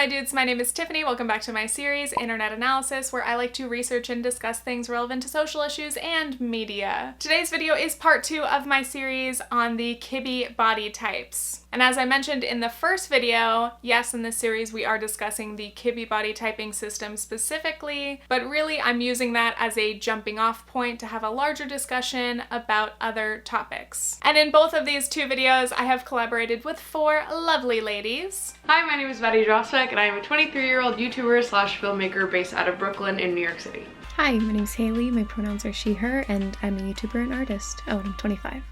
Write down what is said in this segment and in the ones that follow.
my dudes, my name is Tiffany. Welcome back to my series, Internet Analysis, where I like to research and discuss things relevant to social issues and media. Today's video is part 2 of my series on the Kibbe body types. And as I mentioned in the first video, yes, in this series we are discussing the Kibbe body typing system specifically, but really I'm using that as a jumping off point to have a larger discussion about other topics. And in both of these two videos, I have collaborated with 4 lovely ladies. Hi, my name is Maddie and I am a 23-year-old YouTuber slash filmmaker based out of Brooklyn in New York City. Hi, my name's Haley, my pronouns are she, her, and I'm a YouTuber and artist. Oh, and I'm 25.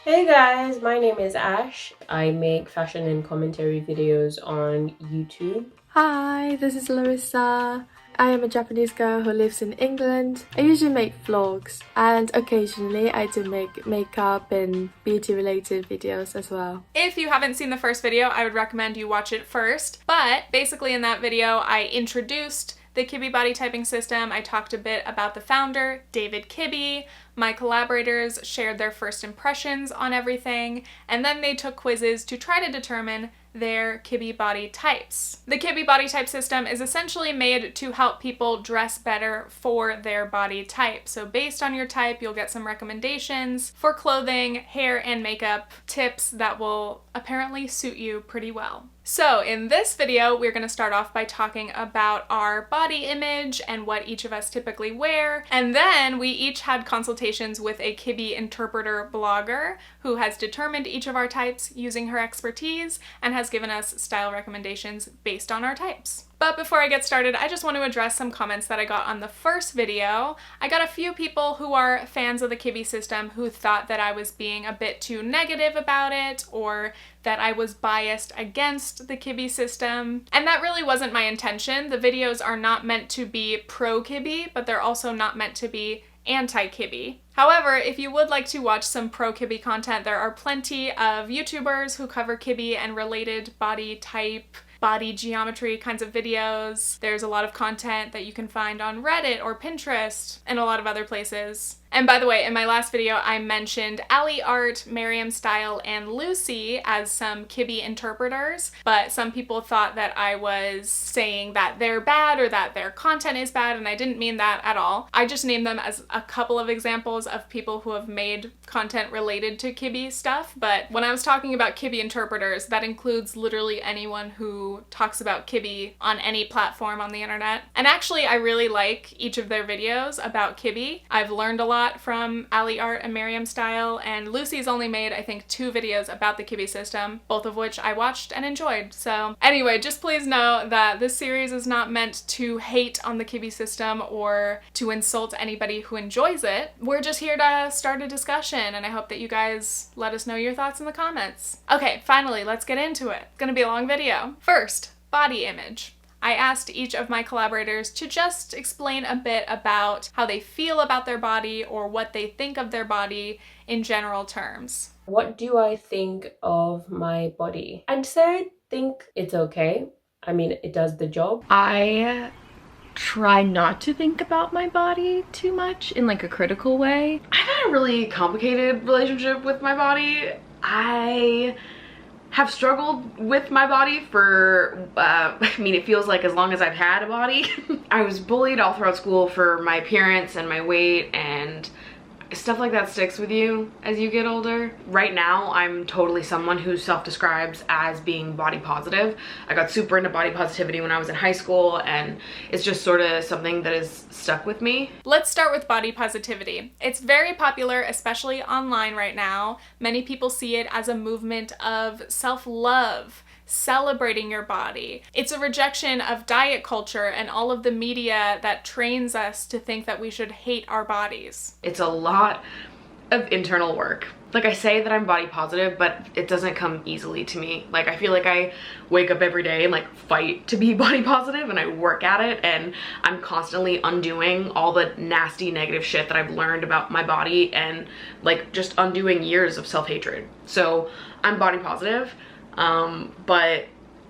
Hey guys, my name is Ash. I make fashion and commentary videos on YouTube. Hi, this is Larisa. I am a Japanese girl who lives in England. I usually make vlogs and occasionally I do make makeup and beauty related videos as well. If you haven't seen the first video, I would recommend you watch it first. But basically in that video, I introduced the Kibbe body typing system. I talked a bit about the founder, David Kibbe. My collaborators shared their first impressions on everything, and then they took quizzes to try to determine their Kibbe body types. The Kibbe body type system is essentially made to help people dress better for their body type. So based on your type, you'll get some recommendations for clothing, hair, and makeup tips that will apparently suit you pretty well. So in this video, we're going to start off by talking about our body image and what each of us typically wear. And then we each had consultations with a Kibbe interpreter blogger who has determined each of our types using her expertise and has given us style recommendations based on our types. But before I get started, I just want to address some comments that I got on the first video. I got a few people who are fans of the Kibbe system who thought that I was being a bit too negative about it or that I was biased against the Kibbe system. And that really wasn't my intention. The videos are not meant to be pro-Kibbe, but they're also not meant to be anti-Kibbe. However, if you would like to watch some pro-Kibbe content, there are plenty of YouTubers who cover Kibbe and related body type, body geometry kinds of videos. There's a lot of content that you can find on Reddit or Pinterest and a lot of other places. And by the way, in my last video, I mentioned Ali Art, Miriam Style, and Lucy as some Kibbe interpreters, but some people thought that I was saying that they're bad or that their content is bad, and I didn't mean that at all. I just named them as a couple of examples of people who have made content related to Kibbe stuff, but when I was talking about Kibbe interpreters, that includes literally anyone who talks about Kibbe on any platform on the internet. And actually, I really like each of their videos about Kibbe. I've learned a lot from Ali Art and Miriam Style, and Lucy's only made, I think, 2 videos about the Kibbe system, both of which I watched and enjoyed. So anyway, just please know that this series is not meant to hate on the Kibbe system or to insult anybody who enjoys it. We're just here to start a discussion, and I hope that you guys let us know your thoughts in the comments. Okay, finally, let's get into it. It's gonna be a long video. First, body image. I asked each of my collaborators to just explain a bit about how they feel about their body or what they think of their body in general terms. What do I think of my body? I'd say I think it's okay. I mean, it does the job. I try not to think about my body too much in like a critical way. I've had a really complicated relationship with my body. I have struggled with my body for, I mean, it feels like as long as I've had a body. I was bullied all throughout school for my appearance and my weight, and stuff like that sticks with you as you get older. Right now, I'm totally someone who self-describes as being body positive. I got super into body positivity when I was in high school, and it's just sort of something that is stuck with me. Let's start with body positivity. It's very popular, especially online right now. Many people see it as a movement of self-love, celebrating your body. It's a rejection of diet culture and all of the media that trains us to think that we should hate our bodies. It's a lot of internal work. Like, I say that I'm body positive, but it doesn't come easily to me. Like, I feel like I wake up every day and like fight to be body positive, and I work at it, and I'm constantly undoing all the nasty negative shit that I've learned about my body and like just undoing years of self-hatred. So I'm body positive, but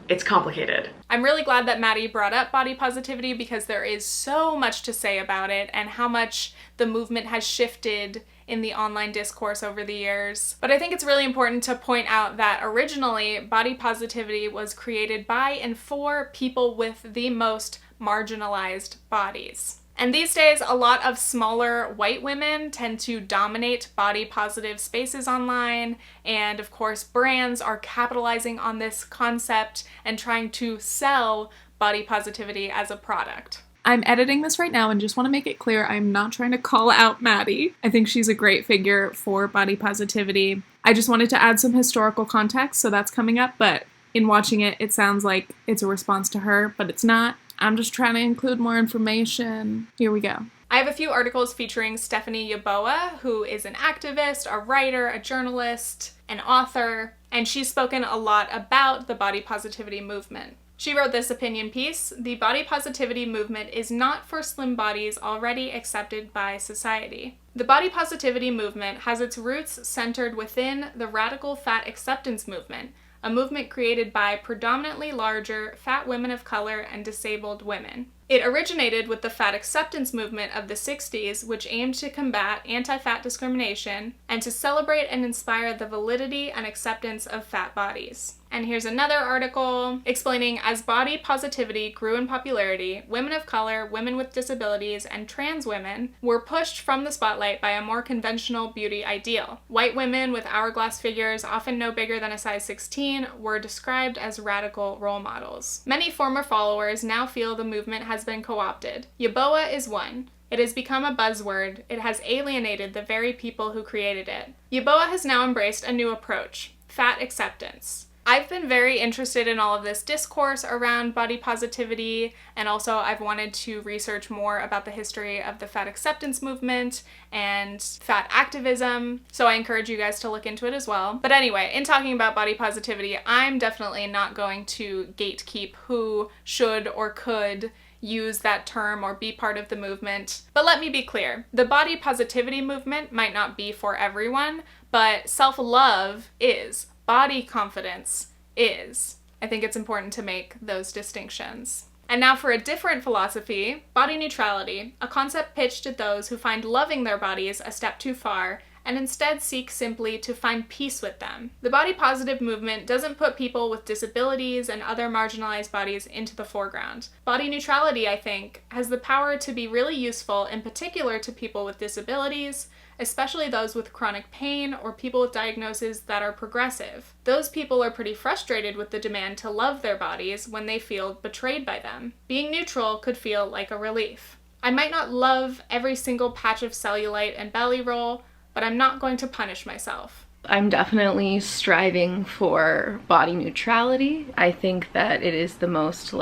it's complicated. I'm really glad that Maddie brought up body positivity because there is so much to say about it and how much the movement has shifted in the online discourse over the years. But I think it's really important to point out that originally body positivity was created by and for people with the most marginalized bodies. And these days, a lot of smaller white women tend to dominate body positive spaces online, and of course brands are capitalizing on this concept and trying to sell body positivity as a product. I'm editing this right now and just want to make it clear I'm not trying to call out Maddie. I think she's a great figure for body positivity. I just wanted to add some historical context, so that's coming up, but in watching it, it sounds like it's a response to her, but it's not. I'm just trying to include more information. Here we go. I have a few articles featuring Stephanie Yeboah, who is an activist, a writer, a journalist, an author, and she's spoken a lot about the body positivity movement. She wrote this opinion piece: "The body positivity movement is not for slim bodies already accepted by society. The body positivity movement has its roots centered within the radical fat acceptance movement, a movement created by predominantly larger, fat women of color and disabled women. It originated with the fat acceptance movement of the 60s, which aimed to combat anti-fat discrimination and to celebrate and inspire the validity and acceptance of fat bodies." And here's another article explaining, as body positivity grew in popularity, women of color, women with disabilities, and trans women were pushed from the spotlight by a more conventional beauty ideal. White women with hourglass figures, often no bigger than a size 16, were described as radical role models. Many former followers now feel the movement has been co-opted. Yeboah is one. It has become a buzzword. It has alienated the very people who created it. Yeboah has now embraced a new approach: fat acceptance. I've been very interested in all of this discourse around body positivity, and also I've wanted to research more about the history of the fat acceptance movement and fat activism, so I encourage you guys to look into it as well. But anyway, in talking about body positivity, I'm definitely not going to gatekeep who should or could use that term or be part of the movement. But let me be clear, the body positivity movement might not be for everyone, but self-love is. Body confidence is. I think it's important to make those distinctions. And now for a different philosophy, body neutrality, a concept pitched at those who find loving their bodies a step too far and instead seek simply to find peace with them. The body positive movement doesn't put people with disabilities and other marginalized bodies into the foreground. Body neutrality, I think, has the power to be really useful, in particular to people with disabilities, especially those with chronic pain or people with diagnoses that are progressive. Those people are pretty frustrated with the demand to love their bodies when they feel betrayed by them. Being neutral could feel like a relief. I might not love every single patch of cellulite and belly roll, but I'm not going to punish myself. I'm definitely striving for body neutrality. I think that it is the most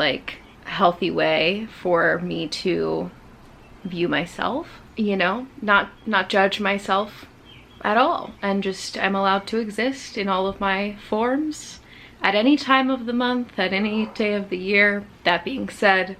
healthy way for me to view myself, you know, not judge myself at all, and just I'm allowed to exist in all of my forms at any time of the month, at any day of the year. That being said,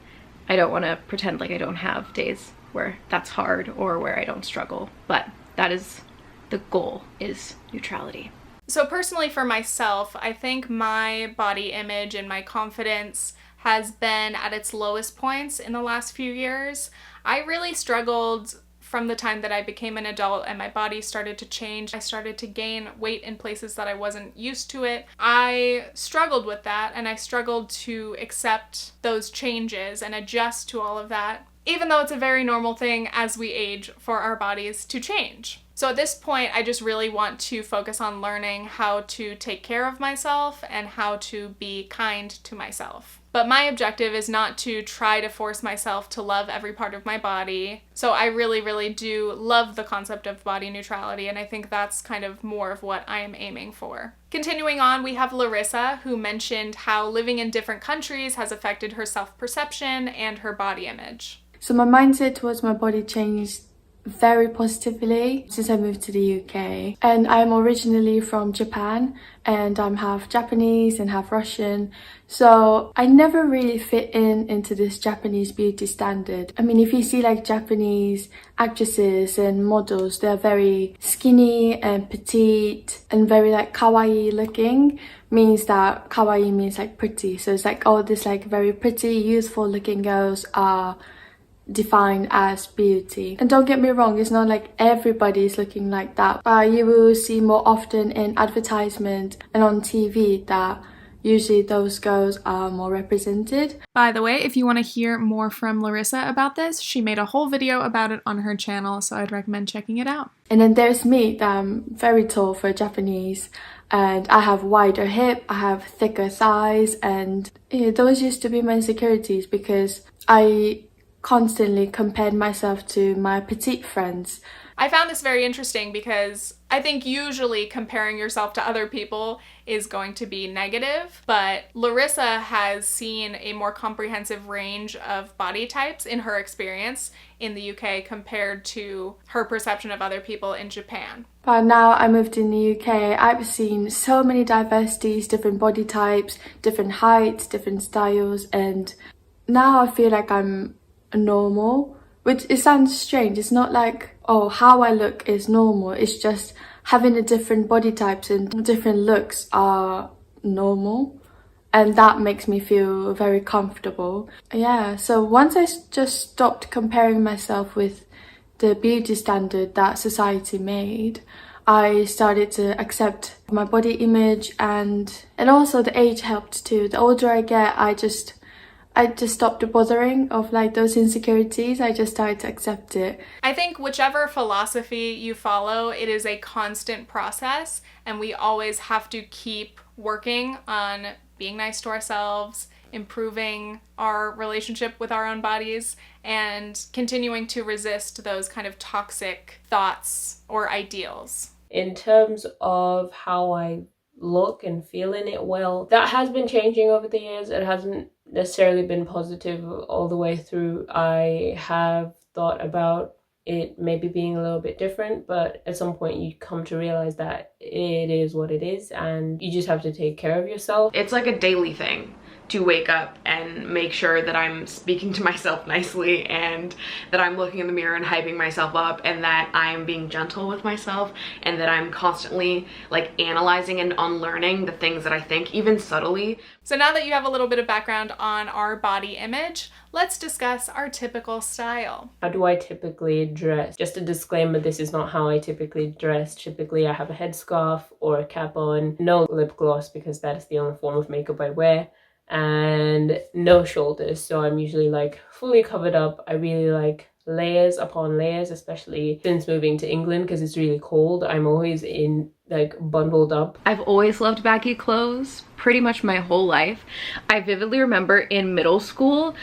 I don't want to pretend like I don't have days where that's hard or where I don't struggle, but that is the goal, is neutrality. So personally for myself, I think my body image and my confidence has been at its lowest points in the last few years. I really struggled from the time that I became an adult and my body started to change. I started to gain weight in places that I wasn't used to it. I struggled with that, and I struggled to accept those changes and adjust to all of that, even though it's a very normal thing as we age for our bodies to change. So at this point, I just really want to focus on learning how to take care of myself and how to be kind to myself. But my objective is not to try to force myself to love every part of my body. So I really, really do love the concept of body neutrality, and I think that's kind of more of what I am aiming for. Continuing on, we have Larisa, who mentioned how living in different countries has affected her self-perception and her body image. So my mindset towards my body changed very positively since I moved to the UK. And I'm originally from Japan, and I'm half Japanese and half Russian. So I never really fit into this Japanese beauty standard. I mean, if you see Japanese actresses and models, they're very skinny and petite and very kawaii looking. Means that kawaii means pretty. So it's all this very pretty, youthful looking girls are defined as beauty. And don't get me wrong, it's not like everybody's looking like that, but you will see more often in advertisement and on TV that usually those girls are more represented. By the way, if you want to hear more from Larisa about this, she made a whole video about it on her channel, so I'd recommend checking it out. And then there's me, that I'm very tall for Japanese, and I have wider hip, I have thicker thighs, and those used to be my insecurities because I constantly compared myself to my petite friends. I found this very interesting because I think usually comparing yourself to other people is going to be negative, but Larisa has seen a more comprehensive range of body types in her experience in the UK compared to her perception of other people in Japan. But now I moved in the UK, I've seen so many diversities, different body types, different heights, different styles, and now I feel like I'm normal, which it sounds strange. It's not like, oh, how I look is normal. It's just having the different body types and different looks are normal, and that makes me feel very comfortable. Yeah, so once I just stopped comparing myself with the beauty standard that society made, I started to accept my body image, and also the age helped too. The older I get, I just stopped bothering of like those insecurities. I just started to accept it. I think whichever philosophy you follow, it is a constant process, and we always have to keep working on being nice to ourselves, improving our relationship with our own bodies, and continuing to resist those kind of toxic thoughts or ideals. In terms of how I look and feel in it, well, that has been changing over the years. It hasn't necessarily been positive all the way through. I have thought about it maybe being a little bit different, but at some point you come to realize that it is what it is, and you just have to take care of yourself. It's like a daily thing to wake up and make sure that I'm speaking to myself nicely, and that I'm looking in the mirror and hyping myself up, and that I'm being gentle with myself, and that I'm constantly like analyzing and unlearning the things that I think, even subtly. So now that you have a little bit of background on our body image, let's discuss our typical style. How do I typically dress? Just a disclaimer, this is not how I typically dress. Typically I have a headscarf or a cap on, no lip gloss because that is the only form of makeup I wear, and no shoulders, so I'm usually like fully covered up. I really like layers upon layers, especially since moving to England because it's really cold. I'm always in like bundled up. I've always loved baggy clothes pretty much my whole life. I vividly remember in middle school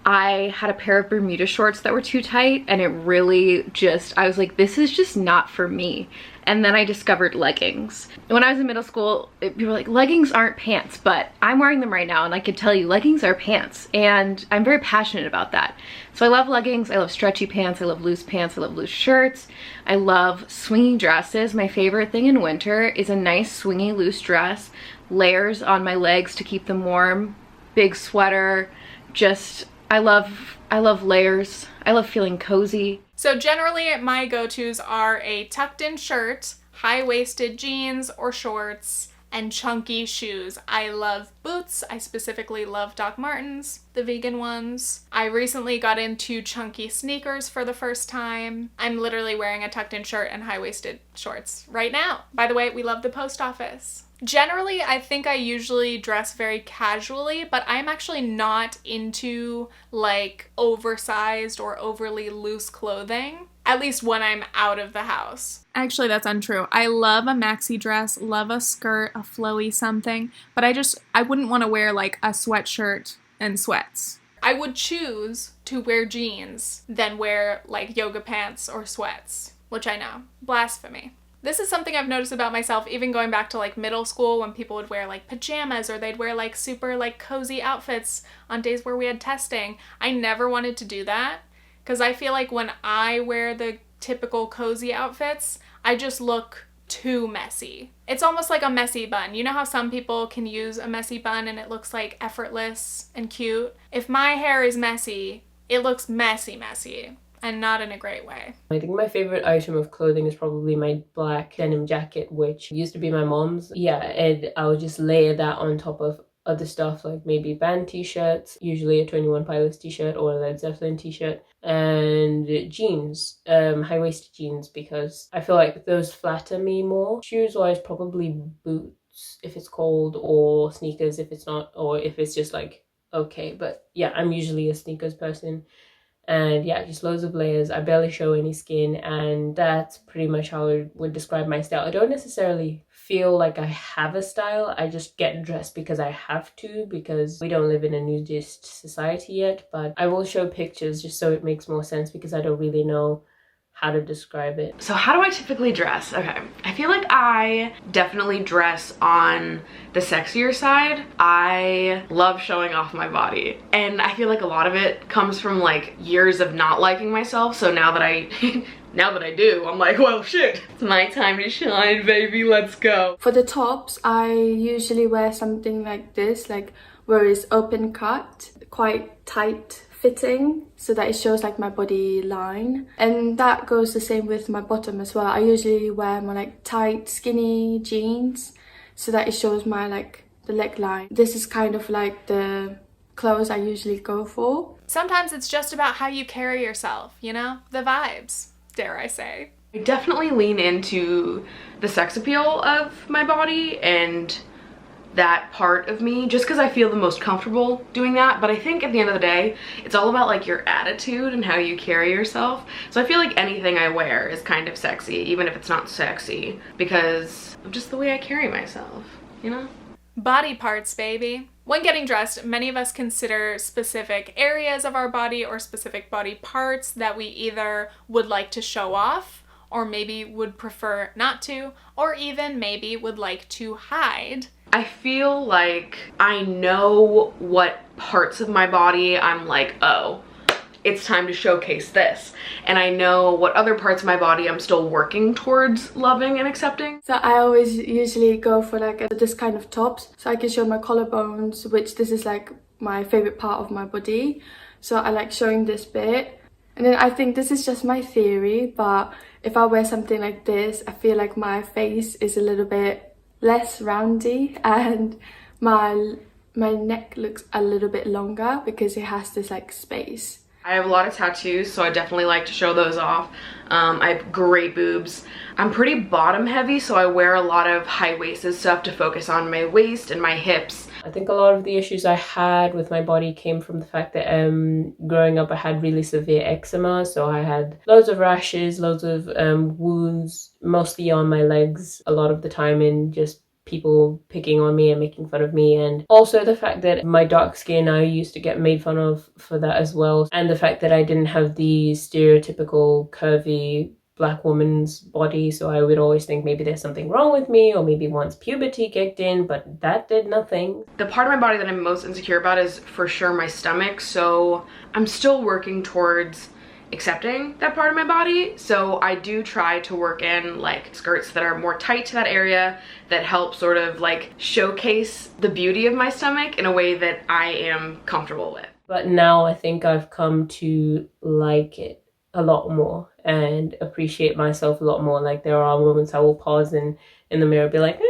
I had a pair of Bermuda shorts that were too tight, and it really just, I was like, this is just not for me. And then I discovered leggings. When I was in middle school, people were like, leggings aren't pants, but I'm wearing them right now, and I can tell you leggings are pants, and I'm very passionate about that. So I love leggings, I love stretchy pants, I love loose pants, I love loose shirts, I love swingy dresses. My favorite thing in winter is a nice swingy loose dress, layers on my legs to keep them warm, big sweater, just, I love layers. I love feeling cozy. So generally my go-tos are a tucked in shirt, high-waisted jeans or shorts, and chunky shoes. I love boots. I specifically love Doc Martens, the vegan ones. I recently got into chunky sneakers for the first time. I'm literally wearing a tucked in shirt and high-waisted shorts right now. By the way, we love the post office. Generally, I think I usually dress very casually, but I'm actually not into like oversized or overly loose clothing, at least when I'm out of the house. Actually, that's untrue. I love a maxi dress, love a skirt, a flowy something, but I wouldn't want to wear like a sweatshirt and sweats. I would choose to wear jeans than wear like yoga pants or sweats, which I know, blasphemy. This is something I've noticed about myself even going back to like middle school when people would wear like pajamas or they'd wear like super like cozy outfits on days where we had testing. I never wanted to do that because I feel like when I wear the typical cozy outfits, I just look too messy. It's almost like a messy bun. You know how some people can use a messy bun and it looks like effortless and cute? If my hair is messy, it looks messy. And not in a great way. I think my favorite item of clothing is probably my black denim jacket, which used to be my mom's. Yeah, and I would just layer that on top of other stuff like maybe band t-shirts, usually a 21 Pilots t-shirt or a Led Zeppelin t-shirt, and jeans, high-waisted jeans, because I feel like those flatter me more. Shoes-wise, probably boots if it's cold, or sneakers if it's not, or if it's just like okay. But yeah, I'm usually a sneakers person. And yeah, just loads of layers. I barely show any skin, and that's pretty much how I would describe my style. I don't necessarily feel like I have a style. I just get dressed because I have to, because we don't live in a nudist society yet. But I will show pictures just so it makes more sense, because I don't really know how to describe it. So how do I typically dress? Okay, I feel like I definitely dress on the sexier side. I love showing off my body, and I feel like a lot of it comes from like years of not liking myself. So now that I now that I do, I'm like, well shit, it's my time to shine, baby, let's go. For the tops, I usually wear something like this, like where it's open cut, quite tight fitting, so that it shows like my body line. And that goes the same with my bottom as well. I usually wear more like tight skinny jeans so that it shows my like the leg line. This is kind of like the clothes I usually go for. Sometimes it's just about how you carry yourself, you know? The vibes, dare I say. I definitely lean into the sex appeal of my body and that part of me, just because I feel the most comfortable doing that. But I think at the end of the day, it's all about like your attitude and how you carry yourself. So I feel like anything I wear is kind of sexy, even if it's not sexy, because of just the way I carry myself, you know? Body parts, baby. When getting dressed, many of us consider specific areas of our body or specific body parts that we either would like to show off, or maybe would prefer not to, or even maybe would like to hide. I feel like I know what parts of my body I'm like, oh, it's time to showcase this. And I know what other parts of my body I'm still working towards loving and accepting. So I always usually go for like this kind of tops, so I can show my collarbones, which this is like my favorite part of my body. So I like showing this bit. And then I think this is just my theory, but if I wear something like this, I feel like my face is a little bit less roundy, and my neck looks a little bit longer because it has this like space. I have a lot of tattoos, so I definitely like to show those off. I have great boobs. I'm pretty bottom heavy, so I wear a lot of high-waisted stuff to focus on my waist and my hips. I think a lot of the issues I had with my body came from the fact that growing up I had really severe eczema, so I had loads of rashes, loads of wounds, mostly on my legs a lot of the time, and just people picking on me and making fun of me. And also the fact that my dark skin, I used to get made fun of for that as well, and the fact that I didn't have the stereotypical curvy Black woman's body, so I would always think maybe there's something wrong with me, or maybe once puberty kicked in, but that did nothing. The part of my body that I'm most insecure about is for sure my stomach, so I'm still working towards accepting that part of my body. So I do try to work in like skirts that are more tight to that area, that help sort of like showcase the beauty of my stomach in a way that I am comfortable with. But now I think I've come to like it a lot more and appreciate myself a lot more. Like there are moments I will pause in the mirror and be like,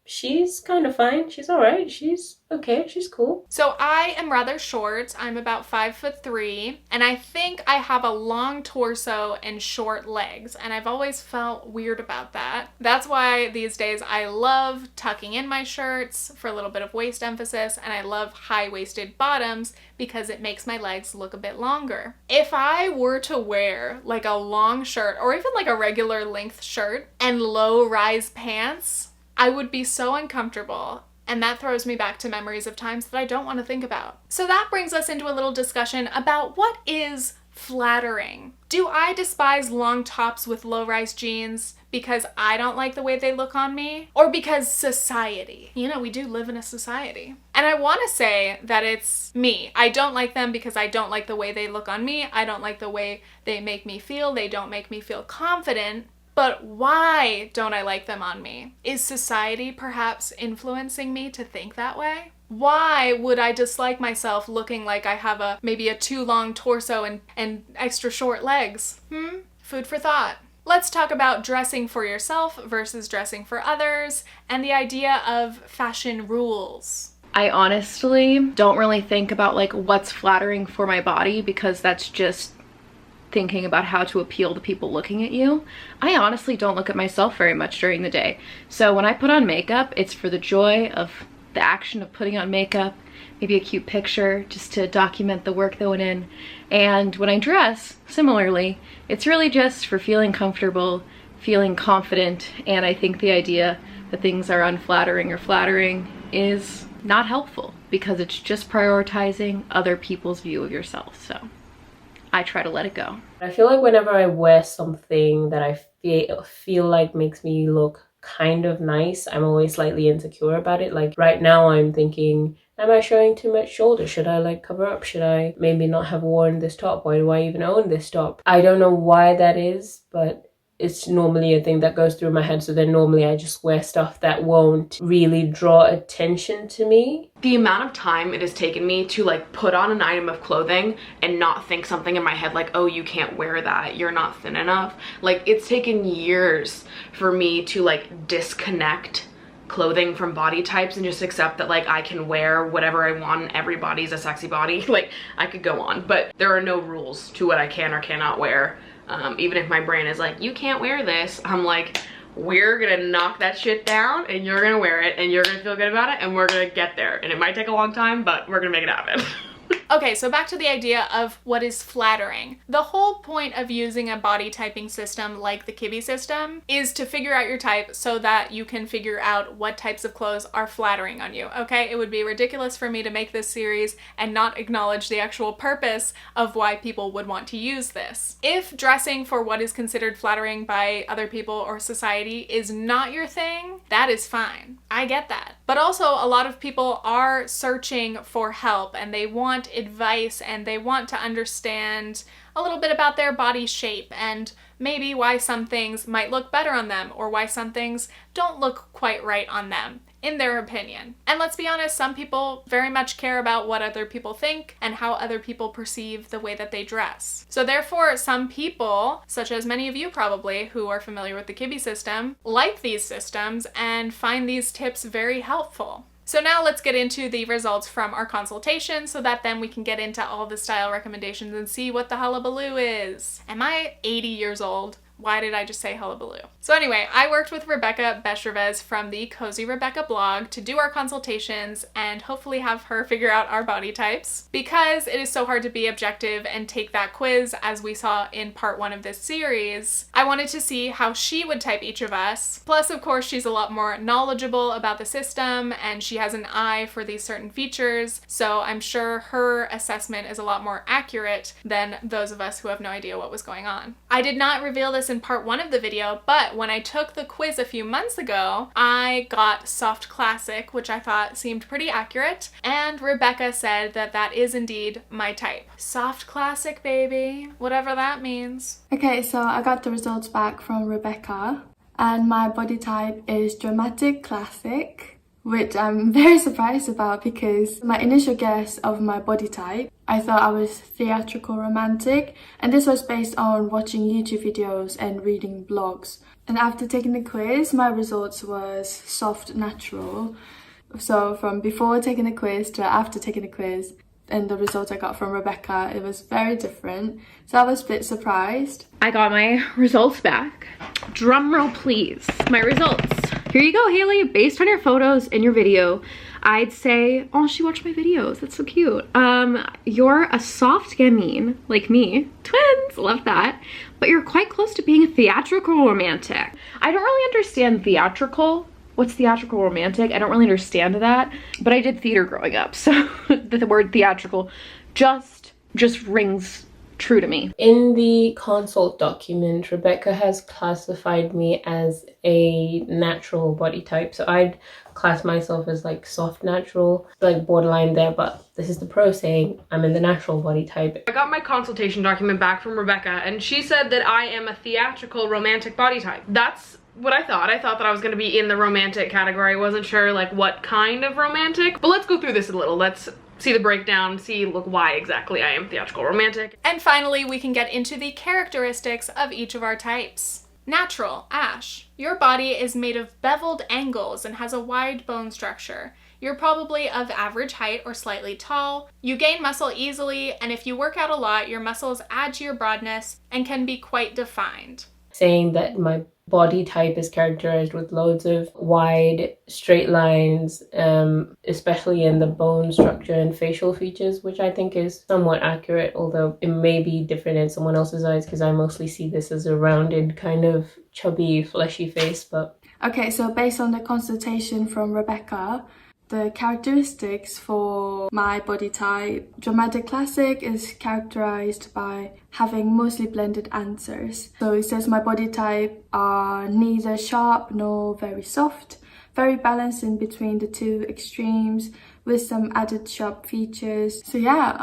she's kind of fine, she's all right, she's okay, she's cool. So I am rather short. I'm about 5'3", and I think I have a long torso and short legs, and I've always felt weird about that. That's why these days I love tucking in my shirts for a little bit of waist emphasis, and I love high-waisted bottoms because it makes my legs look a bit longer. If I were to wear like a long shirt or even like a regular length shirt and low-rise pants, I would be so uncomfortable, and that throws me back to memories of times that I don't want to think about. So that brings us into a little discussion about what is flattering. Do I despise long tops with low-rise jeans because I don't like the way they look on me? Or because society? You know, we do live in a society. And I want to say that it's me. I don't like them because I don't like the way they look on me. I don't like the way they make me feel. They don't make me feel confident. But why don't I like them on me? Is society perhaps influencing me to think that way? Why would I dislike myself looking like I have maybe a too long torso and extra short legs? Food for thought. Let's talk about dressing for yourself versus dressing for others, and the idea of fashion rules. I honestly don't really think about like what's flattering for my body, because that's just thinking about how to appeal to people looking at you. I honestly don't look at myself very much during the day. So when I put on makeup, it's for the joy of the action of putting on makeup, maybe a cute picture just to document the work that went in. And when I dress, similarly, it's really just for feeling comfortable, feeling confident. And I think the idea that things are unflattering or flattering is not helpful, because it's just prioritizing other people's view of yourself. So I try to let it go. I feel like whenever I wear something that I feel like makes me look kind of nice, I'm always slightly insecure about it. Like right now I'm thinking, am I showing too much shoulder? Should I like cover up? Should I maybe not have worn this top? Why do I even own this top? I don't know why that is, but it's normally a thing that goes through my head. So then normally I just wear stuff that won't really draw attention to me. The amount of time it has taken me to like put on an item of clothing and not think something in my head like, oh, you can't wear that, you're not thin enough. Like it's taken years for me to like disconnect clothing from body types and just accept that like I can wear whatever I want and everybody's a sexy body. Like I could go on, but there are no rules to what I can or cannot wear. Even if my brain is like, you can't wear this, I'm like, we're gonna knock that shit down and you're gonna wear it and you're gonna feel good about it and we're gonna get there. And it might take a long time, but we're gonna make it happen. Okay, so back to the idea of what is flattering. The whole point of using a body typing system like the Kibbe system is to figure out your type so that you can figure out what types of clothes are flattering on you, okay? It would be ridiculous for me to make this series and not acknowledge the actual purpose of why people would want to use this. If dressing for what is considered flattering by other people or society is not your thing, that is fine. I get that. But also, a lot of people are searching for help and they want advice and they want to understand a little bit about their body shape and maybe why some things might look better on them or why some things don't look quite right on them, in their opinion. And let's be honest, some people very much care about what other people think and how other people perceive the way that they dress. So therefore, some people, such as many of you probably who are familiar with the Kibbe system, like these systems and find these tips very helpful. So now let's get into the results from our consultation so that then we can get into all the style recommendations and see what the hullabaloo is. Am I 80 years old? Why did I just say hullabaloo? So anyway, I worked with Rebecca Beschervez from the Cozy Rebecca blog to do our consultations and hopefully have her figure out our body types. Because it is so hard to be objective and take that quiz as we saw in part 1 of this series, I wanted to see how she would type each of us. Plus, of course, she's a lot more knowledgeable about the system and she has an eye for these certain features, so I'm sure her assessment is a lot more accurate than those of us who have no idea what was going on. I did not reveal this in part 1 of the video, but when I took the quiz a few months ago, I got soft classic, which I thought seemed pretty accurate, and Rebecca said that that is indeed my type. Soft classic, baby, whatever that means. Okay, so I got the results back from Rebecca, and my body type is dramatic classic, which I'm very surprised about because my initial guess of my body type, I thought I was theatrical romantic, and this was based on watching YouTube videos and reading blogs. And after taking the quiz, my results was soft natural. So from before taking the quiz to after taking the quiz, and the results I got from Rebecca, it was very different. So I was a bit surprised. I got my results back. Drum roll, please. My results. Here you go, Haley. Based on your photos and your video, I'd say, oh, she watched my videos. That's so cute. You're a soft gamine, like me. Twins, love that. But you're quite close to being a theatrical romantic. I don't really understand theatrical. What's theatrical romantic? I don't really understand that. But I did theater growing up, so the word theatrical just rings true to me. In the consult document, Rebecca has classified me as a natural body type. So I'd class myself as like soft natural, like borderline there, but this is the pro saying I'm in the natural body type. I got my consultation document back from Rebecca and she said that I am a theatrical romantic body type. That's what I thought. I thought that I was gonna be in the romantic category. I wasn't sure like what kind of romantic, but let's go through this a little. Let's see the breakdown, see look why exactly I am theatrical romantic. And finally, we can get into the characteristics of each of our types. Natural, Ash. Your body is made of beveled angles and has a wide bone structure. you're probably of average height or slightly tall. You gain muscle easily, and if you work out a lot, your muscles add to your broadness and can be quite defined. Saying that my body type is characterized with loads of wide, straight lines, especially in the bone structure and facial features, which I think is somewhat accurate, although it may be different in someone else's eyes because I mostly see this as a rounded, kind of chubby, fleshy face. But Okay, so based on the consultation from Rebecca, the characteristics for my body type, Dramatic Classic is characterized by having mostly blended answers. So it says my body type are neither sharp nor very soft, very balanced in between the two extremes with some added sharp features. So yeah,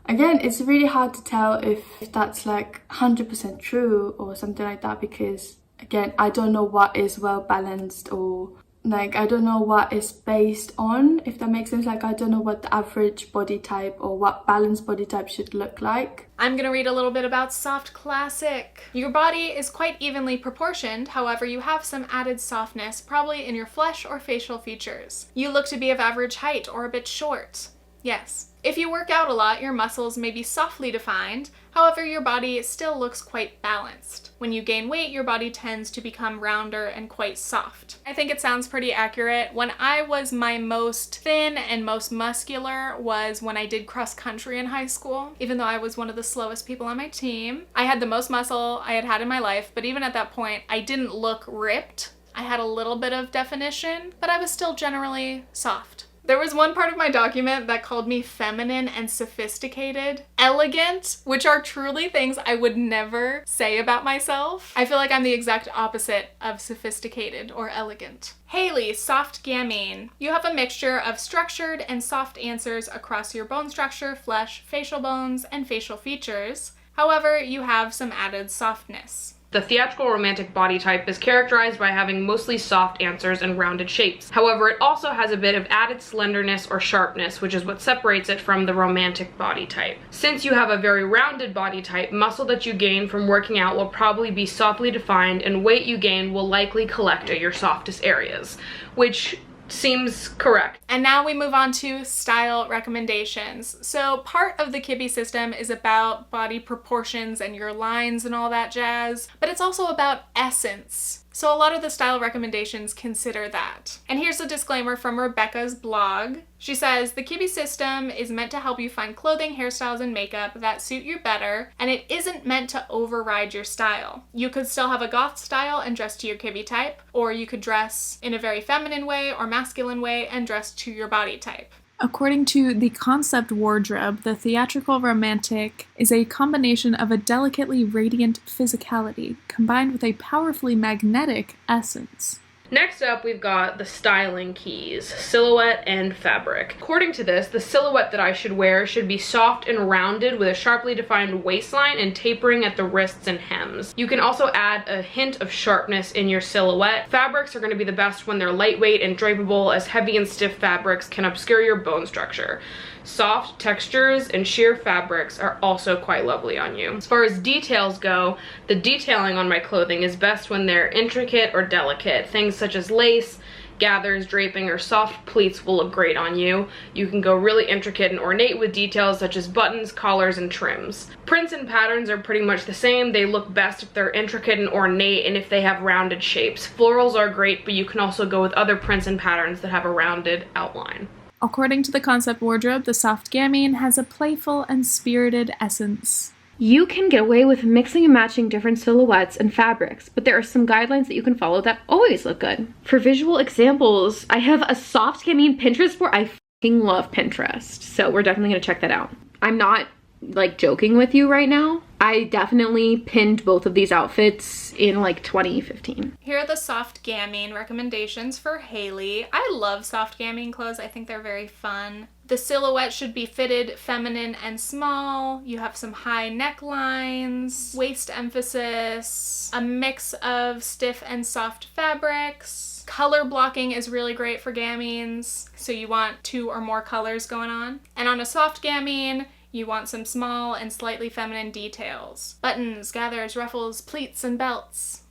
again, it's really hard to tell if that's like 100% true or something like that, because again, I don't know what is well balanced, or like I don't know what is based on, if that makes sense. Like I don't know what the average body type or what balanced body type should look like. I'm gonna read a little bit about Soft Classic. Your body is quite evenly proportioned, however you have some added softness, probably in your flesh or facial features. You look to be of average height or a bit short. Yes. If you work out a lot, your muscles may be softly defined, however your body still looks quite balanced. When you gain weight, your body tends to become rounder and quite soft. I think it sounds pretty accurate. When I was my most thin and most muscular was when I did cross country in high school. Even though I was one of the slowest people on my team, I had the most muscle I had had in my life, but even at that point, I didn't look ripped. I had a little bit of definition, but I was still generally soft. There was one part of my document that called me feminine and sophisticated, elegant, which are truly things I would never say about myself. I feel like I'm the exact opposite of sophisticated or elegant. Haley, soft gamine. You have a mixture of structured and soft answers across your bone structure, flesh, facial bones, and facial features. However, you have some added softness. The theatrical romantic body type is characterized by having mostly soft answers and rounded shapes. However, it also has a bit of added slenderness or sharpness, which is what separates it from the romantic body type. Since you have a very rounded body type, muscle that you gain from working out will probably be softly defined, and weight you gain will likely collect at your softest areas, which seems correct. And now we move on to style recommendations. So part of the Kibbe system is about body proportions and your lines and all that jazz, but it's also about essence. So a lot of the style recommendations consider that. And here's a disclaimer from Rebecca's blog. She says, the Kibbe system is meant to help you find clothing, hairstyles, and makeup that suit you better, and it isn't meant to override your style. You could still have a goth style and dress to your Kibbe type, or you could dress in a very feminine way or masculine way and dress to your body type. According to the concept wardrobe, the Theatrical Romantic is a combination of a delicately radiant physicality combined with a powerfully magnetic essence. Next up, we've got the styling keys, silhouette and fabric. According to this, the silhouette that I should wear should be soft and rounded with a sharply defined waistline and tapering at the wrists and hems. You can also add a hint of sharpness in your silhouette. Fabrics are going to be the best when they're lightweight and drapable, as heavy and stiff fabrics can obscure your bone structure. Soft textures and sheer fabrics are also quite lovely on you. As far as details go, the detailing on my clothing is best when they're intricate or delicate. Things such as lace, gathers, draping, or soft pleats will look great on you. You can go really intricate and ornate with details such as buttons, collars, and trims. Prints and patterns are pretty much the same. They look best if they're intricate and ornate and if they have rounded shapes. Florals are great, but you can also go with other prints and patterns that have a rounded outline. According to the concept wardrobe, the soft gamine has a playful and spirited essence. You can get away with mixing and matching different silhouettes and fabrics, but there are some guidelines that you can follow that always look good. For visual examples, I have a soft gamine Pinterest board. I fucking love Pinterest, so we're definitely gonna check that out. I'm not like joking with you right now. I definitely pinned both of these outfits in like 2015. Here are the soft gamine recommendations for Haley. I love soft gamine clothes. I think they're very fun. The silhouette should be fitted, feminine, and small. You have some high necklines, waist emphasis, a mix of stiff and soft fabrics. Color blocking is really great for gamines, so you want 2 or more colors going on. And on a soft gamine, you want some small and slightly feminine details. Buttons, gathers, ruffles, pleats, and belts.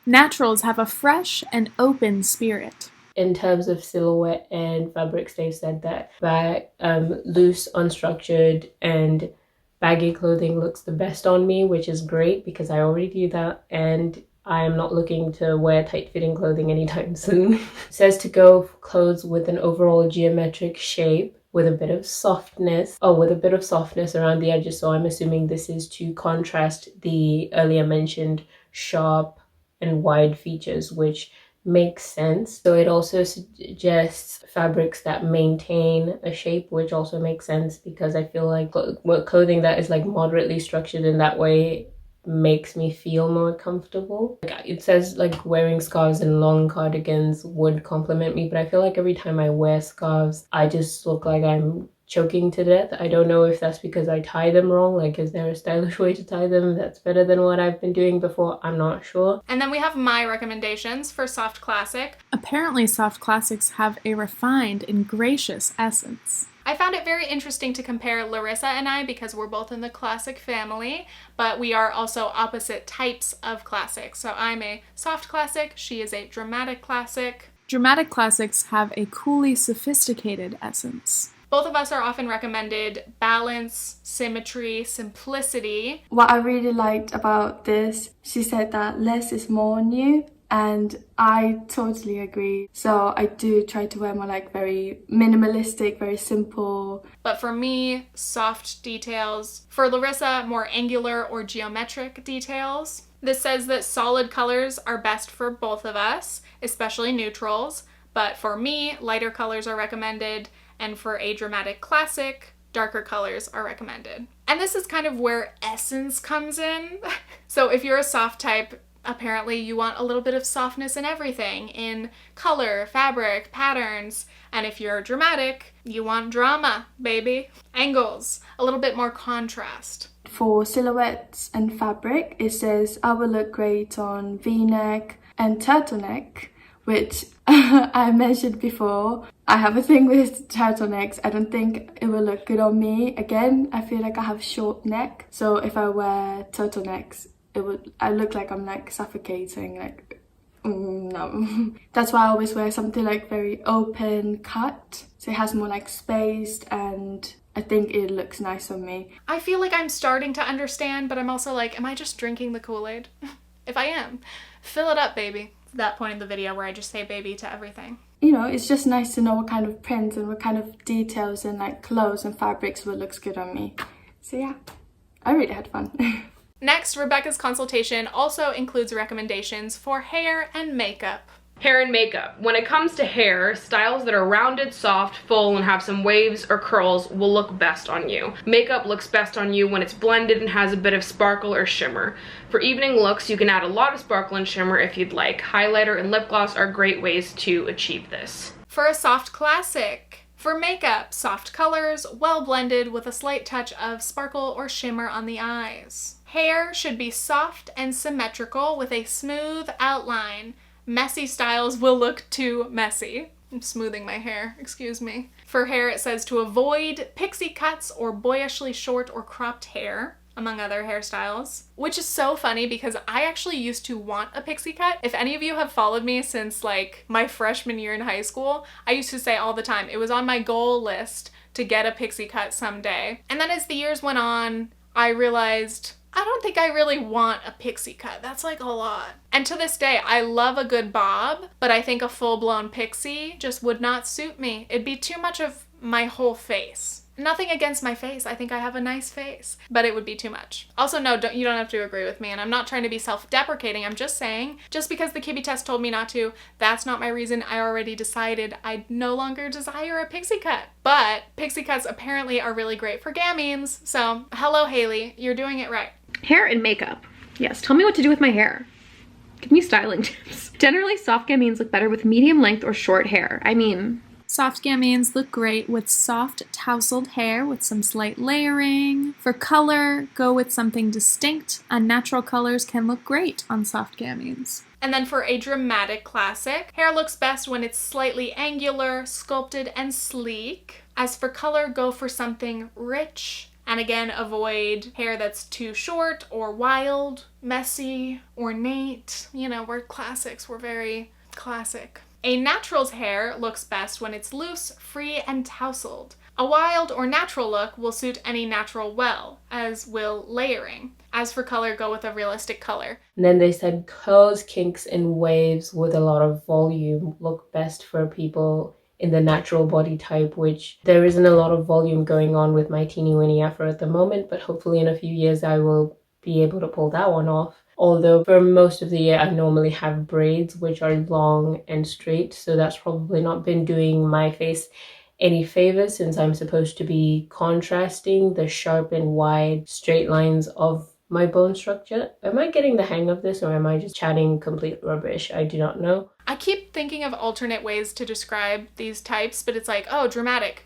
Naturals have a fresh and open spirit. In terms of silhouette and fabrics, they've said that loose, unstructured, and baggy clothing looks the best on me, which is great because I already do that, and I am not looking to wear tight-fitting clothing anytime soon. It says to go for clothes with an overall geometric shape with a bit of softness, around the edges. So I'm assuming this is to contrast the earlier mentioned sharp and wide features, which makes sense. So it also suggests fabrics that maintain a shape, which also makes sense because I feel like clothing that is like moderately structured in that way makes me feel more comfortable. Like, it says like wearing scarves and long cardigans would complement me, but I feel like every time I wear scarves I just look like I'm choking to death. I don't know if that's because I tie them wrong. Like, is there a stylish way to tie them that's better than what I've been doing before? I'm not sure. And then we have my recommendations for soft classic. Apparently soft classics have a refined and gracious essence. I found it very interesting to compare Larisa and I because we're both in the classic family, but we are also opposite types of classic. So I'm a soft classic, she is a dramatic classic. Dramatic classics have a coolly sophisticated essence. Both of us are often recommended balance, symmetry, simplicity. What I really liked about this, she said that less is more new, and I totally agree. So I do try to wear more like very minimalistic, very simple. But for me, soft details. For Larisa, more angular or geometric details. This says that solid colors are best for both of us, especially neutrals. But for me, lighter colors are recommended. And for a dramatic classic, darker colors are recommended. And this is kind of where essence comes in. So if you're a soft type, apparently you want a little bit of softness in everything, in color, fabric, patterns. And if you're dramatic, you want drama, baby. Angles, a little bit more contrast. For silhouettes and fabric, it says I will look great on V-neck and turtleneck, which I mentioned before. I have a thing with turtlenecks. I don't think it will look good on me. Again, I feel like I have short neck, so if I wear turtlenecks, I look like I'm like suffocating, like no. That's why I always wear something like very open cut, so it has more like spaced, and I think it looks nice on me. I feel like I'm starting to understand, but I'm also like, am I just drinking the Kool-Aid? If I am, fill it up, baby. It's that point in the video where I just say baby to everything. You know, it's just nice to know what kind of prints and what kind of details and like clothes and fabrics will looks good on me. So yeah, I really had fun. Next, Rebecca's consultation also includes recommendations for hair and makeup. Hair and makeup. When it comes to hair, styles that are rounded, soft, full, and have some waves or curls will look best on you. Makeup looks best on you when it's blended and has a bit of sparkle or shimmer. For evening looks, you can add a lot of sparkle and shimmer if you'd like. Highlighter and lip gloss are great ways to achieve this. For a soft classic. For makeup, soft colors, well blended with a slight touch of sparkle or shimmer on the eyes. Hair should be soft and symmetrical with a smooth outline. Messy styles will look too messy. I'm smoothing my hair, excuse me. For hair, it says to avoid pixie cuts or boyishly short or cropped hair, among other hairstyles. Which is so funny because I actually used to want a pixie cut. If any of you have followed me since like my freshman year in high school, I used to say all the time, it was on my goal list to get a pixie cut someday. And then as the years went on, I realized I don't think I really want a pixie cut. That's like a lot. And to this day, I love a good bob, but I think a full-blown pixie just would not suit me. It'd be too much of my whole face. Nothing against my face. I think I have a nice face, but it would be too much. Also, no, you don't have to agree with me, and I'm not trying to be self-deprecating. I'm just saying, just because the Kibbe test told me not to, that's not my reason. I already decided I no longer desire a pixie cut. But pixie cuts apparently are really great for gamines, so hello, Haley. You're doing it right. Hair and makeup. Yes, tell me what to do with my hair. Give me styling tips. Generally, soft gamines look better with medium length or short hair. I mean, soft gamines look great with soft tousled hair with some slight layering. For color, go with something distinct. Unnatural colors can look great on soft gamines. And then for a dramatic classic, hair looks best when it's slightly angular, sculpted, and sleek. As for color, go for something rich. And again, avoid hair that's too short or wild, messy, ornate. You know, we're classics. We're very classic. A natural's hair looks best when it's loose, free, and tousled. A wild or natural look will suit any natural well, as will layering. As for color, go with a realistic color. And then they said curls, kinks, and waves with a lot of volume look best for people in the natural body type, which there isn't a lot of volume going on with my teeny weeny afro at the moment, but hopefully in a few years I will be able to pull that one off. Although for most of the year I normally have braids, which are long and straight, so that's probably not been doing my face any favors, since I'm supposed to be contrasting the sharp and wide straight lines of my bone structure. Am I getting the hang of this, or am I just chatting complete rubbish? I do not know. I keep thinking of alternate ways to describe these types, but it's like, oh, dramatic,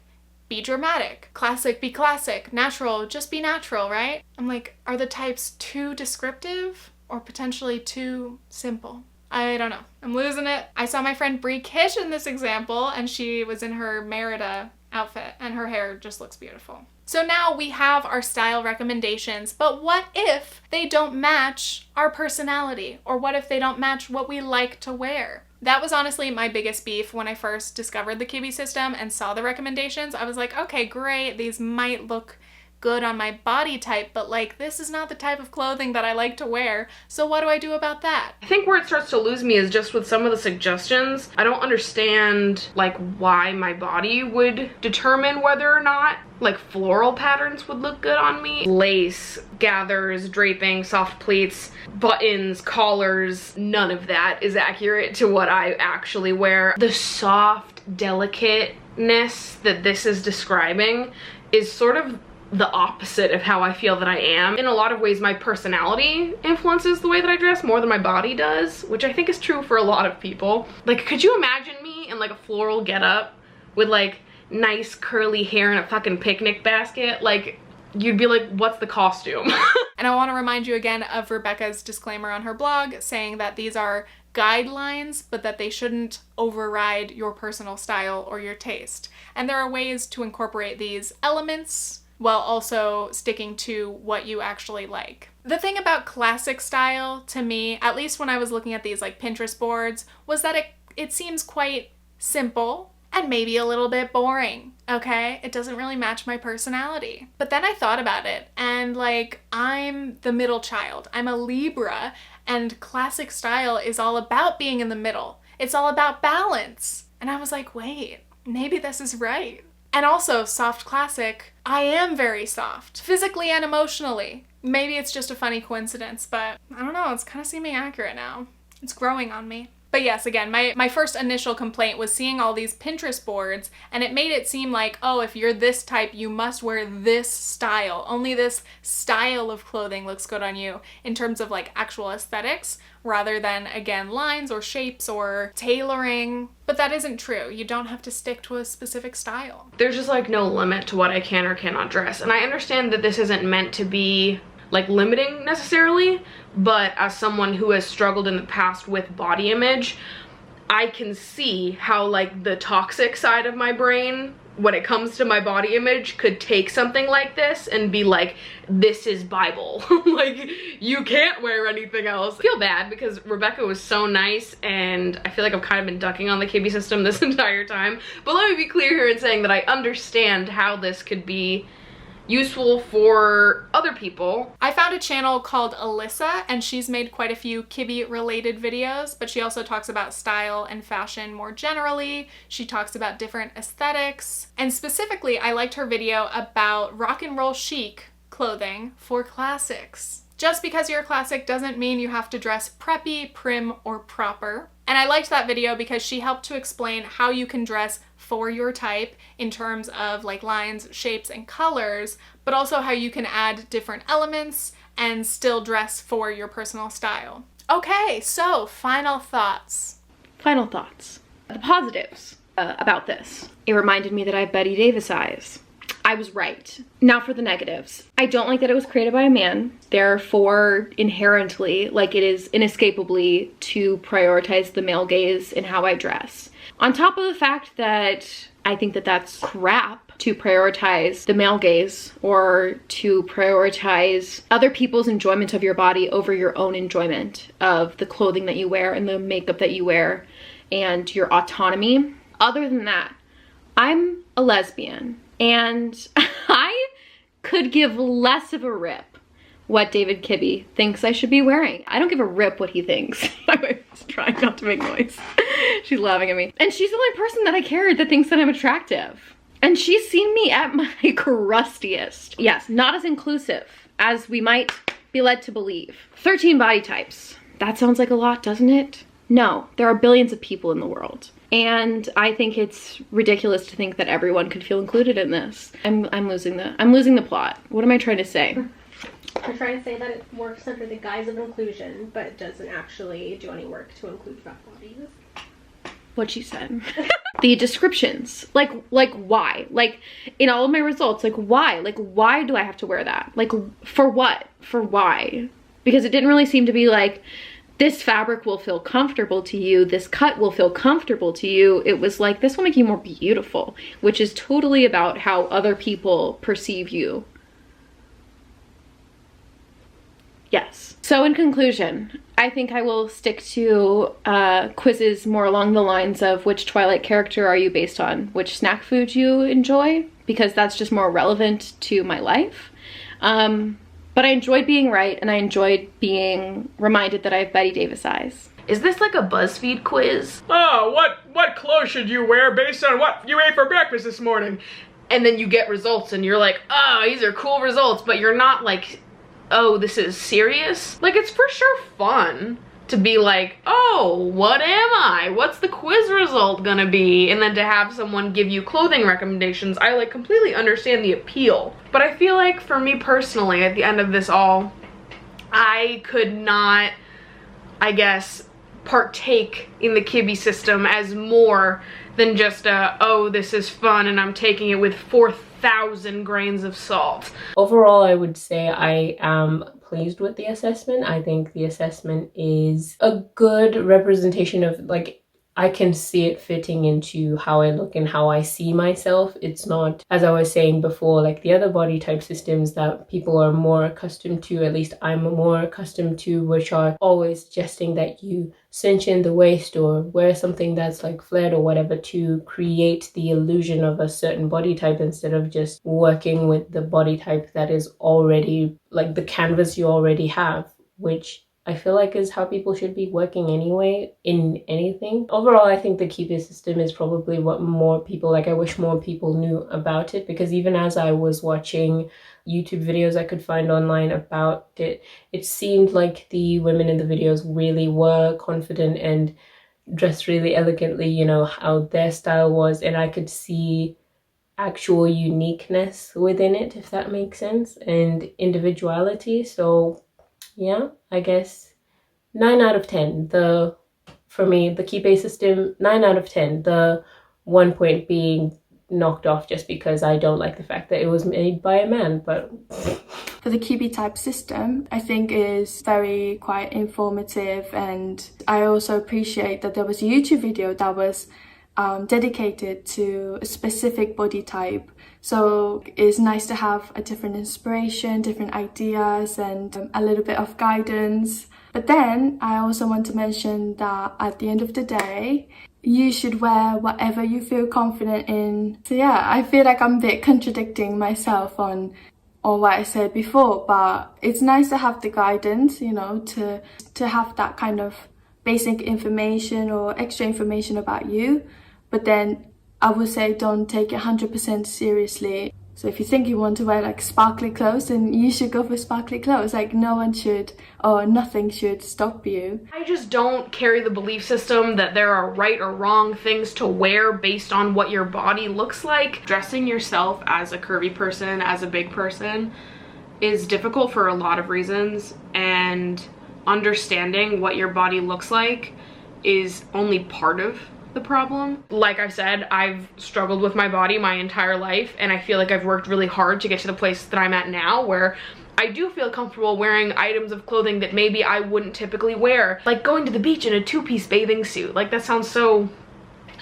be dramatic. Classic, be classic. Natural, just be natural, right? I'm like, are the types too descriptive or potentially too simple? I don't know. I'm losing it. I saw my friend Brie Kish in this example, and she was in her Merida outfit, and her hair just looks beautiful. So now we have our style recommendations, but what if they don't match our personality? Or what if they don't match what we like to wear? That was honestly my biggest beef when I first discovered the Kibbe system and saw the recommendations. I was like, okay, great, these might look good on my body type, but like, this is not the type of clothing that I like to wear, so what do I do about that? I think where it starts to lose me is just with some of the suggestions. I don't understand like why my body would determine whether or not like floral patterns would look good on me. Lace, gathers, draping, soft pleats, buttons, collars, none of that is accurate to what I actually wear. The soft delicateness that this is describing is sort of the opposite of how I feel that I am. In a lot of ways, my personality influences the way that I dress more than my body does, which I think is true for a lot of people. Like, could you imagine me in like a floral getup with like nice curly hair and a fucking picnic basket? Like, you'd be like, what's the costume? And I want to remind you again of Rebecca's disclaimer on her blog saying that these are guidelines, but that they shouldn't override your personal style or your taste. And there are ways to incorporate these elements while also sticking to what you actually like. The thing about classic style, to me, at least when I was looking at these like Pinterest boards, was that it seems quite simple and maybe a little bit boring, okay? It doesn't really match my personality. But then I thought about it, and like, I'm the middle child. I'm a Libra, and classic style is all about being in the middle. It's all about balance. And I was like, wait, maybe this is right. And also, soft classic, I am very soft, physically and emotionally. Maybe it's just a funny coincidence, but I don't know, it's kind of seeming accurate now. It's growing on me. But yes, again, my first initial complaint was seeing all these Pinterest boards, and it made it seem like, oh, if you're this type, you must wear this style. Only this style of clothing looks good on you in terms of like actual aesthetics, rather than, again, lines or shapes or tailoring. But that isn't true. You don't have to stick to a specific style. There's just like no limit to what I can or cannot dress. And I understand that this isn't meant to be like limiting necessarily, but as someone who has struggled in the past with body image, I can see how like the toxic side of my brain, when it comes to my body image, could take something like this and be like, this is Bible. Like, you can't wear anything else. I feel bad because Rebecca was so nice, and I feel like I've kind of been ducking on the Kibbe system this entire time. But let me be clear here in saying that I understand how this could be useful for other people. I found a channel called Alyssa, and she's made quite a few Kibbe related videos, but she also talks about style and fashion more generally. She talks about different aesthetics, and specifically I liked her video about rock and roll chic clothing for classics. Just because you're a classic doesn't mean you have to dress preppy, prim, or proper. And I liked that video because she helped to explain how you can dress for your type in terms of like lines, shapes, and colors, but also how you can add different elements and still dress for your personal style. Okay, so final thoughts. Final thoughts. The positives about this. It reminded me that I have Betty Davis eyes. I was right. Now for the negatives. I don't like that it was created by a man. Therefore, inherently, like, it is inescapably to prioritize the male gaze in how I dress. On top of the fact that I think that that's crap to prioritize the male gaze or to prioritize other people's enjoyment of your body over your own enjoyment of the clothing that you wear and the makeup that you wear and your autonomy. Other than that, I'm a lesbian, and I could give less of a rip what David Kibbe thinks I should be wearing. I don't give a rip what he thinks. My wife's trying not to make noise. She's laughing at me. And she's the only person that I care that thinks that I'm attractive. And she's seen me at my crustiest. Yes, not as inclusive as we might be led to believe. 13 body types. That sounds like a lot, doesn't it? No, there are billions of people in the world. And I think it's ridiculous to think that everyone could feel included in this. I'm losing the plot. What am I trying to say? I'm trying to say that it works under the guise of inclusion, but it doesn't actually do any work to include fat bodies. What she said. The descriptions, like why? Like in all of my results, like why? Like why do I have to wear that? Like for what? For why? Because it didn't really seem to be like, this fabric will feel comfortable to you, this cut will feel comfortable to you. It was like, this will make you more beautiful, which is totally about how other people perceive you. Yes. So in conclusion, I think I will stick to quizzes more along the lines of which Twilight character are you based on, which snack food you enjoy, because that's just more relevant to my life. But I enjoyed being right, and I enjoyed being reminded that I have Betty Davis eyes. Is this like a BuzzFeed quiz? Oh, what clothes should you wear based on what you ate for breakfast this morning? And then you get results and you're like, oh, these are cool results, but you're not like, oh, this is serious? Like, it's for sure fun to be like, oh, what am I? What's the quiz result gonna be? And then to have someone give you clothing recommendations, I like completely understand the appeal. But I feel like for me personally, at the end of this all, I could not, I guess, partake in the Kibbe system as more than just a, oh, this is fun and I'm taking it with 4,000 grains of salt. Overall, I would say I am pleased with the assessment. I think the assessment is a good representation of, like, I can see it fitting into how I look and how I see myself. It's not, as I was saying before, like the other body type systems that people are more accustomed to, at least I'm more accustomed to, which are always suggesting that you cinch in the waist or wear something that's like flared or whatever to create the illusion of a certain body type, instead of just working with the body type that is already like the canvas you already have, which I feel like is how people should be working anyway in anything. Overall, I think the Kibbe system is probably what more people, like I wish more people knew about it, because even as I was watching YouTube videos I could find online about it, it seemed like the women in the videos really were confident and dressed really elegantly, you know, how their style was, and I could see actual uniqueness within it, if that makes sense, and individuality. So yeah, I guess 9 out of 10. For me, the Kibbe system, 9 out of 10. The 1 point being knocked off just because I don't like the fact that it was made by a man, but... For the Kibbe type system, I think is very quite informative, and I also appreciate that there was a YouTube video that was dedicated to a specific body type. So it's nice to have a different inspiration, different ideas, and a little bit of guidance. But then I also want to mention that at the end of the day, you should wear whatever you feel confident in. So yeah, I feel like I'm a bit contradicting myself on what I said before, but it's nice to have the guidance, you know, to have that kind of basic information or extra information about you. But then I would say don't take it 100% seriously. So if you think you want to wear like sparkly clothes, then you should go for sparkly clothes. Like no one should, or nothing should stop you. I just don't carry the belief system that there are right or wrong things to wear based on what your body looks like. Dressing yourself as a curvy person, as a big person, is difficult for a lot of reasons, and understanding what your body looks like is only part of the problem. Like I said, I've struggled with my body my entire life, and I feel like I've worked really hard to get to the place that I'm at now, where I do feel comfortable wearing items of clothing that maybe I wouldn't typically wear, like going to the beach in a two-piece bathing suit. Like that sounds so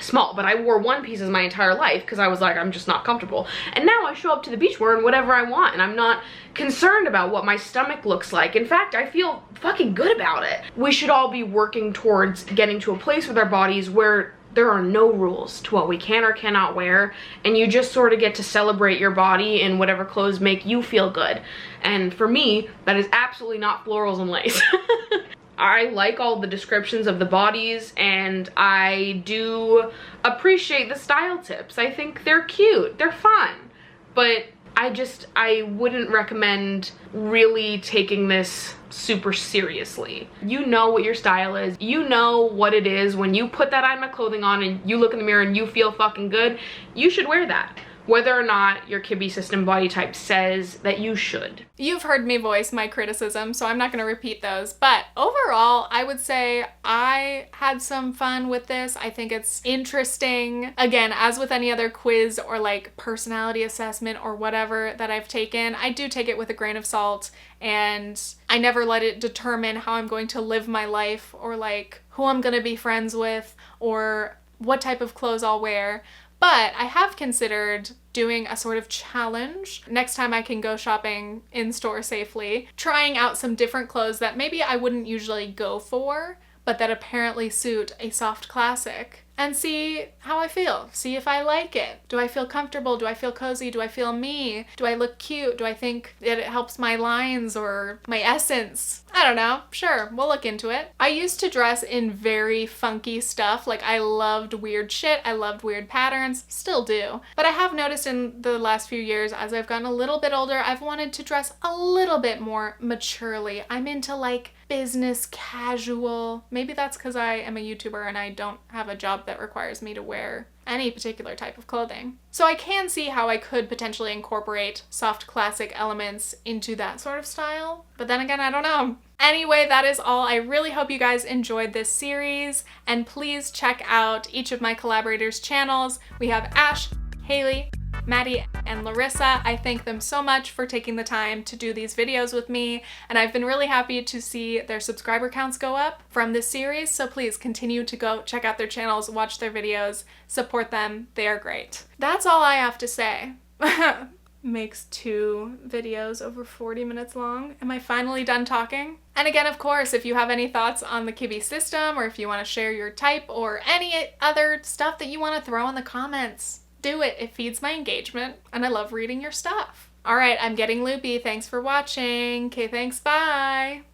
small, but I wore one pieces my entire life because I was like, I'm just not comfortable. And now I show up to the beach wearing whatever I want, and I'm not concerned about what my stomach looks like. In fact, I feel fucking good about it. We should all be working towards getting to a place with our bodies where there are no rules to what we can or cannot wear, and you just sort of get to celebrate your body in whatever clothes make you feel good. And for me, that is absolutely not florals and lace. I like all the descriptions of the bodies, and I do appreciate the style tips. I think they're cute, they're fun, but I wouldn't recommend really taking this super seriously. You know what your style is. You know what it is. When you put that item of clothing on and you look in the mirror and you feel fucking good, you should wear that. Whether or not your Kibbe system body type says that you should. You've heard me voice my criticism, so I'm not going to repeat those. But overall, I would say I had some fun with this. I think it's interesting. Again, as with any other quiz or like personality assessment or whatever that I've taken, I do take it with a grain of salt, and I never let it determine how I'm going to live my life or like who I'm going to be friends with or what type of clothes I'll wear. But I have considered doing a sort of challenge next time I can go shopping in store safely, trying out some different clothes that maybe I wouldn't usually go for, but that apparently suit a soft classic, and see how I feel. See if I like it. Do I feel comfortable? Do I feel cozy? Do I feel me? Do I look cute? Do I think that it helps my lines or my essence? I don't know. Sure, we'll look into it. I used to dress in very funky stuff. Like, I loved weird shit. I loved weird patterns. Still do. But I have noticed in the last few years, as I've gotten a little bit older, I've wanted to dress a little bit more maturely. I'm into like business casual. Maybe that's because I am a YouTuber and I don't have a job that requires me to wear any particular type of clothing. So I can see how I could potentially incorporate soft classic elements into that sort of style. But then again, I don't know. Anyway, that is all. I really hope you guys enjoyed this series, and please check out each of my collaborators' channels. We have Ash, Haley, Maddie, and Larisa. I thank them so much for taking the time to do these videos with me, and I've been really happy to see their subscriber counts go up from this series, so please continue to go check out their channels, watch their videos, support them. They are great. That's all I have to say. Makes 2 videos over 40 minutes long. Am I finally done talking? And again, of course, if you have any thoughts on the Kibbe system, or if you want to share your type or any other stuff that you want to throw in the comments, do it. It feeds my engagement, and I love reading your stuff. All right, I'm getting loopy. Thanks for watching. Okay, thanks. Bye.